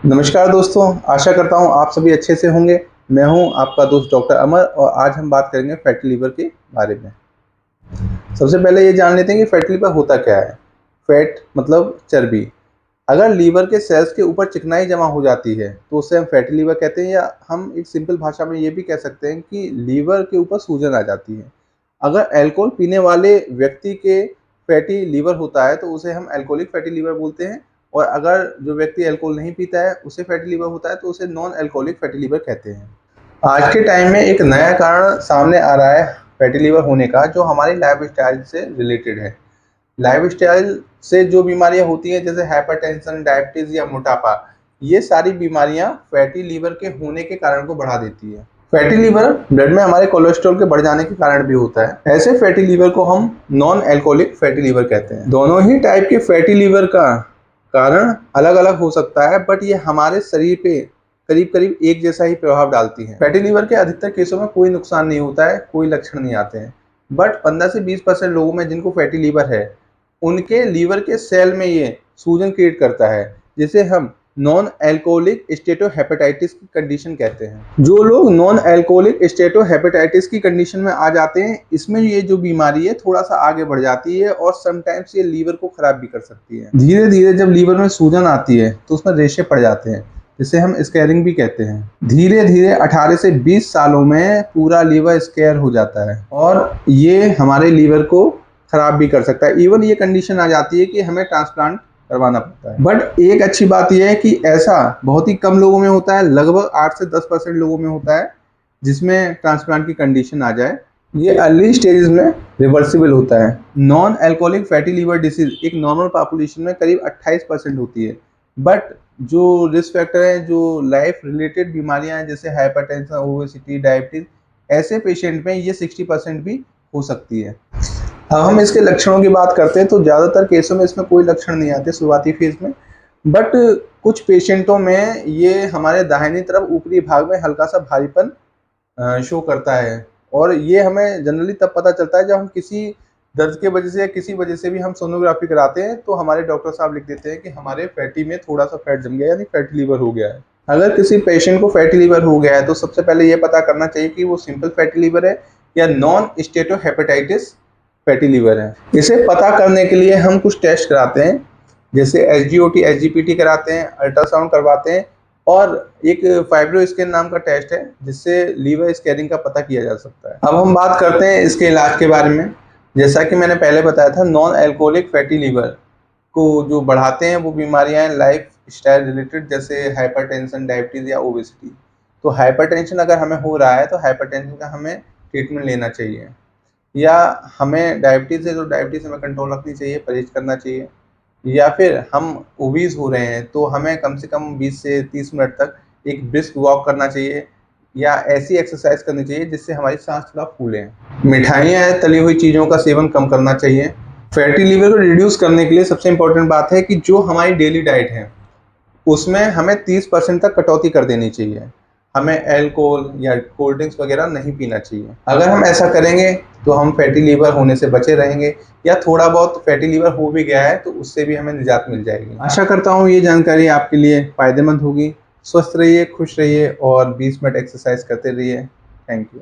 नमस्कार दोस्तों, आशा करता हूँ आप सभी अच्छे से होंगे। मैं हूँ आपका दोस्त डॉक्टर अमर और आज हम बात करेंगे फैटी लीवर के बारे में। सबसे पहले ये जान लेते हैं कि फैटी लीवर होता क्या है। फैट मतलब चर्बी। अगर लीवर के सेल्स के ऊपर चिकनाई जमा हो जाती है तो उसे हम फैटी लीवर कहते हैं, या हम एक सिंपल भाषा में ये भी कह सकते हैं कि लीवर के ऊपर सूजन आ जाती है। अगर अल्कोहल पीने वाले व्यक्ति के फैटी लीवर होता है तो उसे हम अल्कोहलिक फैटी लीवर बोलते हैं, और अगर जो व्यक्ति अल्कोहल नहीं पीता है उसे फैटी लीवर होता है तो उसे नॉन अल्कोहलिक फैटी लीवर कहते हैं। आज के टाइम में एक नया कारण सामने आ रहा है फैटी लीवर होने का, जो हमारी लाइफस्टाइल से रिलेटेड है। लाइफस्टाइल से जो बीमारियां होती हैं जैसे हाइपरटेंशन, डायबिटीज या मोटापा, ये सारी बीमारियां फैटी लीवर के होने के कारण को बढ़ा देती है। फैटी लीवर ब्लड में हमारे कोलेस्ट्रॉल के बढ़ जाने के कारण भी होता है। ऐसे फैटी लीवर को हम नॉन अल्कोहलिक फैटी लीवर कहते हैं। दोनों ही टाइप के फैटी लीवर का कारण अलग अलग हो सकता है, बट ये हमारे शरीर पे करीब करीब एक जैसा ही प्रभाव डालती हैं। फैटी लीवर के अधिकतर केसों में कोई नुकसान नहीं होता है, कोई लक्षण नहीं आते हैं, बट 15 से 20% लोगों में जिनको फैटी लीवर है उनके लीवर के सेल में ये सूजन क्रिएट करता है, जिसे हम नॉन अल्कोहलिक स्टेटोहेपेटाइटिस की कंडीशन कहते हैं। जो लोग नॉन अल्कोहलिक स्टेटोहेपेटाइटिस की कंडीशन में आ जाते हैं, इसमें ये जो बीमारी है थोड़ा सा आगे बढ़ जाती है और समटाइम्स ये लीवर को खराब भी कर सकती है। धीरे धीरे जब लीवर में सूजन आती है तो उसमें रेशे पड़ जाते हैं, जिसे हम स्कैरिंग भी कहते हैं। धीरे धीरे 18 से 20 सालों में पूरा लीवर स्केयर हो जाता है और ये हमारे लीवर को खराब भी कर सकता है। इवन ये कंडीशन आ जाती है कि हमें ट्रांसप्लांट करवाना पड़ता है। बट एक अच्छी बात यह है कि ऐसा बहुत ही कम लोगों में होता है, लगभग 8 से 10% लोगों में होता है जिसमें ट्रांसप्लांट की कंडीशन आ जाए। ये अर्ली स्टेजेस में रिवर्सिबल होता है। Non alcoholic fatty liver disease एक नॉर्मल पॉपुलेशन में करीब 28% होती है, बट जो रिस्क फैक्टर है, जो लाइफ रिलेटेड बीमारियां हैं जैसे हाइपरटेंशन, ओबेसिटी, डायबिटीज, ऐसे पेशेंट में ये 60% भी हो सकती है। अब हम इसके लक्षणों की बात करते हैं तो ज़्यादातर केसों में इसमें कोई लक्षण नहीं आते शुरुआती फेज में, बट कुछ पेशेंटों में ये हमारे दाहिनी तरफ ऊपरी भाग में हल्का सा भारीपन शो करता है, और ये हमें जनरली तब पता चलता है जब हम किसी दर्द के वजह से या किसी वजह से भी हम सोनोग्राफी कराते हैं तो हमारे डॉक्टर साहब लिख देते हैं कि हमारे फैटी में थोड़ा सा फैट जम गया, यानी फैटी लीवर हो गया है। अगर किसी पेशेंट को फैटी लीवर हो गया है तो सबसे पहले ये पता करना चाहिए कि वो सिंपल फैटी लीवर है या नॉन स्टेटोहेपेटाइटिस फैटी लीवर है। इसे पता करने के लिए हम कुछ टेस्ट कराते हैं, जैसे SGOT, SGPT कराते हैं, अल्ट्रासाउंड करवाते हैं, और एक फाइब्रो स्कैन नाम का टेस्ट है जिससे लीवर स्कैनिंग का पता किया जा सकता है। अब हम बात करते हैं इसके इलाज के बारे में। जैसा कि मैंने पहले बताया था, नॉन अल्कोहलिक फैटी लीवर को जो बढ़ाते हैं वो बीमारियां हैं लाइफ स्टाइल रिलेटेड, जैसे हाइपरटेंशन, डायबिटीज या ओबेसिटी। तो हाइपरटेंशन अगर हमें हो रहा है तो हाइपरटेंशन का हमें ट्रीटमेंट लेना चाहिए, या हमें डायबिटीज़ है तो डायबिटीज़ हमें कंट्रोल रखनी चाहिए, परहेज करना चाहिए, या फिर हम ओबीज हो रहे हैं तो हमें कम से कम 20 से 30 मिनट तक एक ब्रिस्क वॉक करना चाहिए, या ऐसी एक्सरसाइज करनी चाहिए जिससे हमारी सांस थोड़ा फूले। मिठाइयाँ, तली हुई चीज़ों का सेवन कम करना चाहिए। फैटी लीवर को रिड्यूस करने के लिए सबसे इम्पोर्टेंट बात है कि जो हमारी डेली डाइट है उसमें हमें 30% तक कटौती कर देनी चाहिए। हमें अल्कोहल या कोल्ड ड्रिंक्स वगैरह नहीं पीना चाहिए। अगर हम ऐसा करेंगे तो हम फैटी लीवर होने से बचे रहेंगे, या थोड़ा बहुत फैटी लीवर हो भी गया है तो उससे भी हमें निजात मिल जाएगी। आशा करता हूँ ये जानकारी आपके लिए फ़ायदेमंद होगी। स्वस्थ रहिए, खुश रहिए और 20 मिनट एक्सरसाइज करते रहिए। Thank you.